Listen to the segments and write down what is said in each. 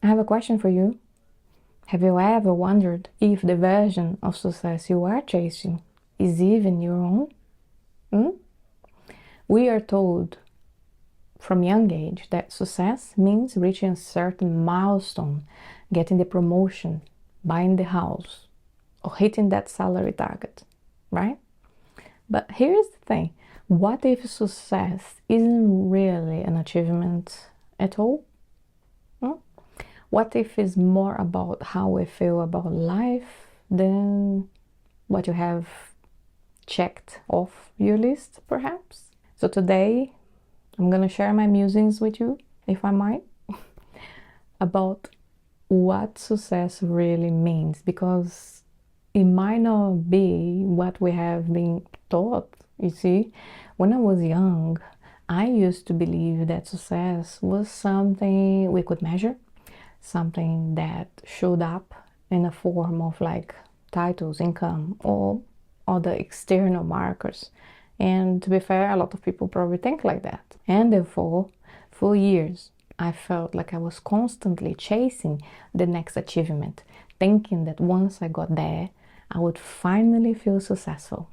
I have a question for you. Have you ever wondered if the version of success you are chasing is even your own? Hmm? We are told from young age that success means reaching a certain milestone, getting the promotion, buying the house, or hitting that salary target, right? But here's the thing. What if success isn't really an achievement at all? Hmm? What if it's more about how we feel about life than what you have checked off your list, perhaps? So today, I'm gonna share my musings with you, if I might, about what success really means, because it might not be what we have been taught. You see, when I was young, I used to believe that success was something we could measure, something that showed up in a form of like titles, income, or other external markers. And to be fair, a lot of people probably think like that. And therefore, for years, I felt like I was constantly chasing the next achievement, thinking that once I got there, I would finally feel successful.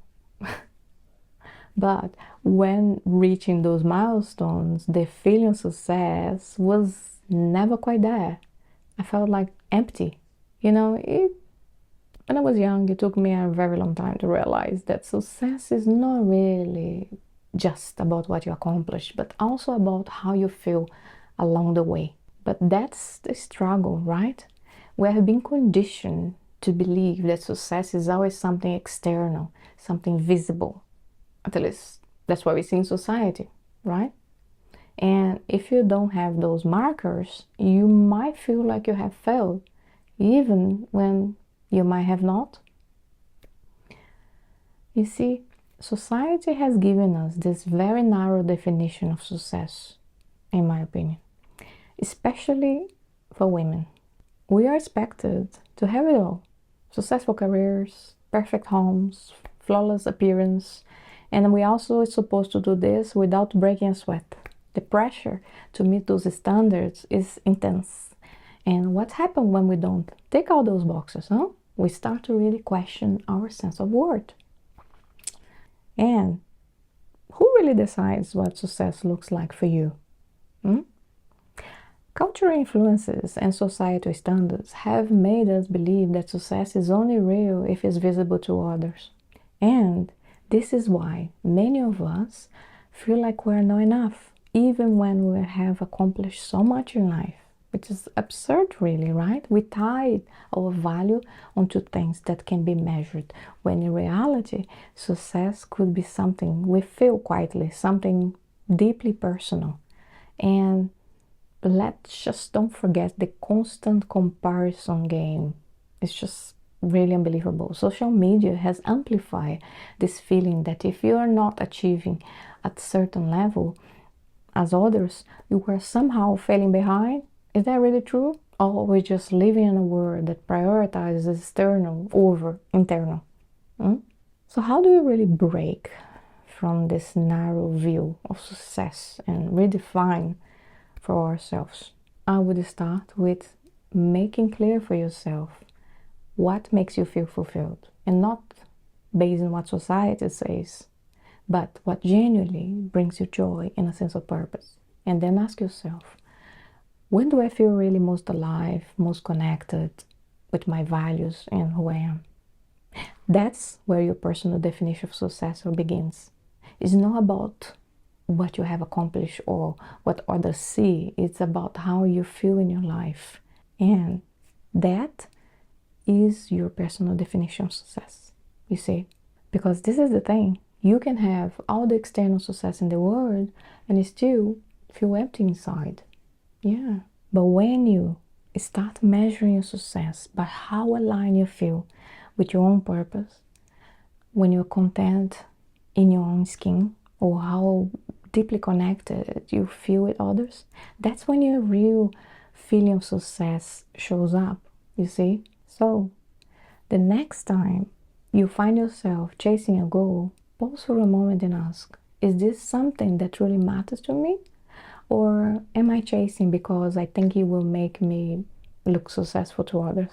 But when reaching those milestones, the feeling of success was never quite there. I felt like empty. When I was young, it took me a very long time to realize that success is not really just about what you accomplish, but also about how you feel along the way. But that's the struggle, right? We have been conditioned to believe that success is always something external, something visible. At least that's what we see in society, right? And if you don't have those markers, you might feel like you have failed, even when you might have not. You see, society has given us this very narrow definition of success, in my opinion, especially for women. We are expected to have it all: successful careers, perfect homes, flawless appearance, and we also are supposed to do this without breaking a sweat. The pressure to meet those standards is intense. And what happens when we don't tick all those boxes, huh? We start to really question our sense of worth. And who really decides what success looks like for you? Hmm? Cultural influences and societal standards have made us believe that success is only real if it's visible to others. And this is why many of us feel like we're not enough, even when we have accomplished so much in life, which is absurd, really, right? We tie our value onto things that can be measured, when in reality, success could be something we feel quietly, something deeply personal. And let's just don't forget the constant comparison game. It's just really unbelievable. Social media has amplified this feeling that if you are not achieving at a certain level as others, you are somehow falling behind. Is that really true? Or we just living in a world that prioritizes external over internal? Hmm? So how do we really break from this narrow view of success and redefine for ourselves? I would start with making clear for yourself what makes you feel fulfilled, and not based on what society says, but what genuinely brings you joy and a sense of purpose. And then ask yourself, when do I feel really most alive, most connected with my values and who I am? That's where your personal definition of success begins. It's not about what you have accomplished or what others see. It's about how you feel in your life. And that is your personal definition of success, you see? Because this is the thing. You can have all the external success in the world and still feel empty inside. Yeah. But when you start measuring your success by how aligned you feel with your own purpose, when you're content in your own skin, or how deeply connected you feel with others, that's when your real feeling of success shows up, you see? So, the next time you find yourself chasing a goal, pause for a moment and ask, is this something that really matters to me? Or am I chasing because I think it will make me look successful to others?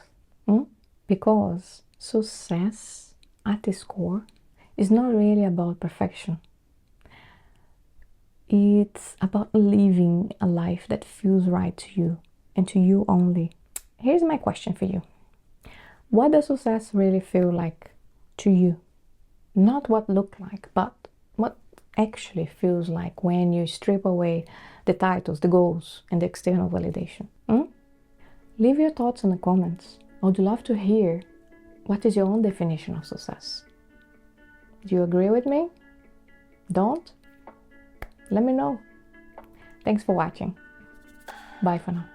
Hmm? Because success at its core is not really about perfection. It's about living a life that feels right to you and to you only. Here's my question for you. What does success really feel like to you? Not what look like, but what actually feels like when you strip away the titles, the goals, and the external validation. Leave your thoughts in the comments. I would love to hear what is your own definition of success. Do you agree with me? Don't? Let me know. Thanks for watching. Bye for now.